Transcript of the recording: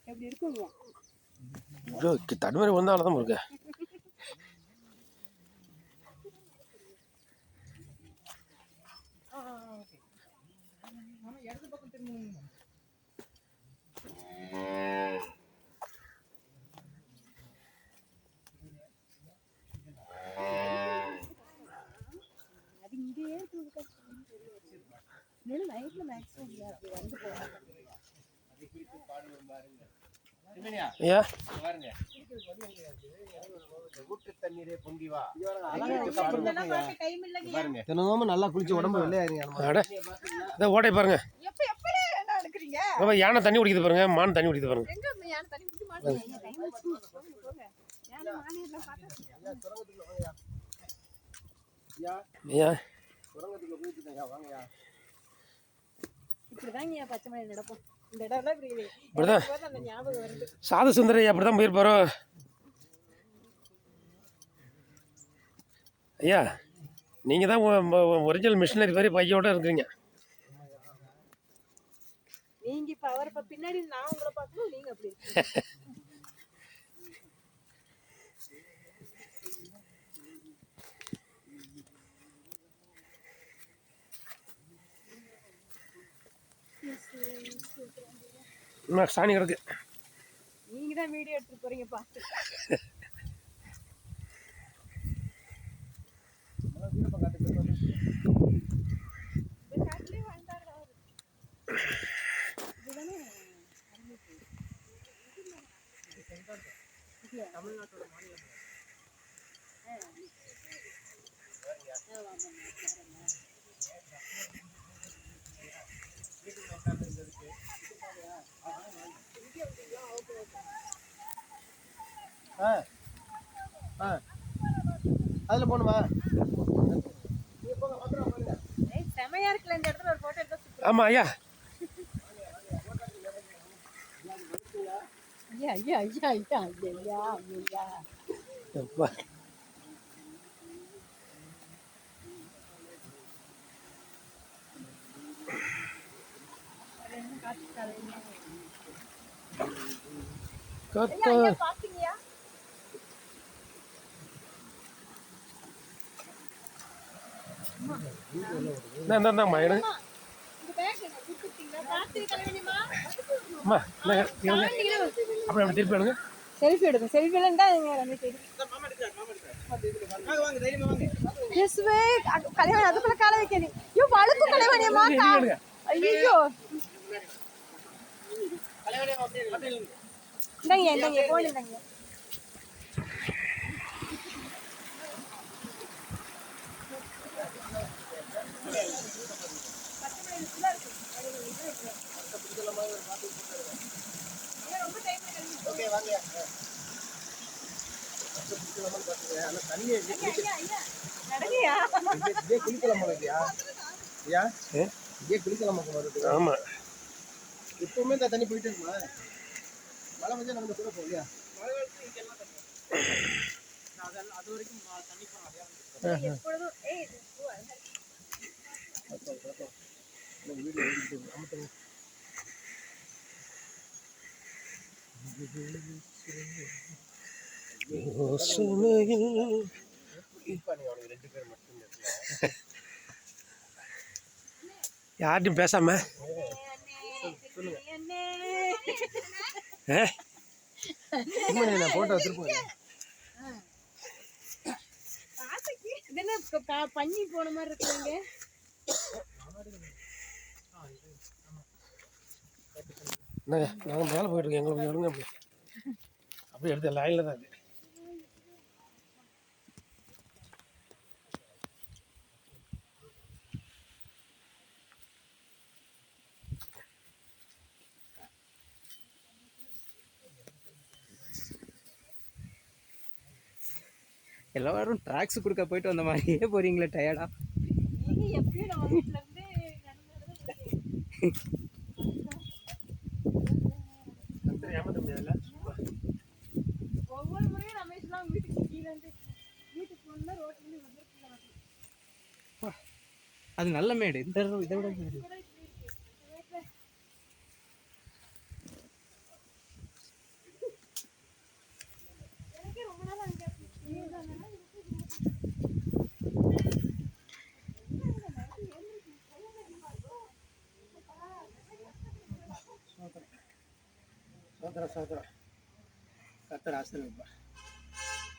எப்படி இருக்குங்க தடுமாறி வந்தால தான் இருக்கு. இடது பக்கம் திரும்புங்க. அது இங்கேயே நைட்ல மேக்ஸிமம் வந்து போவாங்க. நல்லா குளிச்சு உடம்பு ஓட்டை பாருங்க. யானை தண்ணி குடிக்குது பாருங்க, மான் தண்ணி குடிக்குது பாருங்க. சாது சுந்தரி அப்படிதான் போயிருப்பாரோ ஐயா. நீங்க தான் ஒரிஜினல் மிஷினரி மாதிரி பையோட இருக்கிறீங்க. நீங்க இப்ப அவரை பின்னாடி நான் உங்களை பார்க்கணும், நீங்க அப்படி சாணி கிடக்கு. நீங்க தான் வீடியோ எடுத்துட்டு போறீங்க பார்த்து. தமிழ்நாட்டோட மாநிலம் அதுல போணுமா? செமையா இருக்குல்ல இந்த இடத்துல ஒரு போட்டோ எடுத்தா. ஆமா ஐயா. ஐயா ஐயா ஐயா ஐயா ஐயா ஐயா. பாத்தீங்களா? செல்ஃபி எடுங்க. செல்ஃபி இல்லைன்னா கலைவாணி அதுக்குள்ள கால வைக்கணும். ஐயோ வழுக்கு கலைவாணியம்மா. ஐயோ இந்தாங்க இந்தாங்க போன் இந்தாங்க. ஆமா எப்பவுமே இந்த தண்ணி போயிட்டு இருக்குமா? மழை வந்து நம்ம கூட போகலையா? அது வரைக்கும் தண்ணி யார்ட்டும் பேசாம போட்டோ எடுத்துட்டு பண்ணி போன மாதிரி இருக்குங்க. நாங்கள் மேலே போயிட்டு இருக்கோம். எங்களுக்கு எடுங்க அப்படி அப்படி எடுத்த லைனில் தான் இருக்கு. எல்லாரும் ட்ராக்ஸ் கொடுக்க போயிட்டு வந்த மாதிரியே போறீங்களே டயர்டா? ஒவ்வொரு முறையும் ரமேஷ்லாம் வீட்டுக்கு கீழே வந்து வீட்டுக்கு போனா ரோட்ல வந்து அது நல்ல மேடு. இதை விட மேடு சோத்திரம் சோத்திரம் கத்தர் ஆசீர்வதிப்பார்.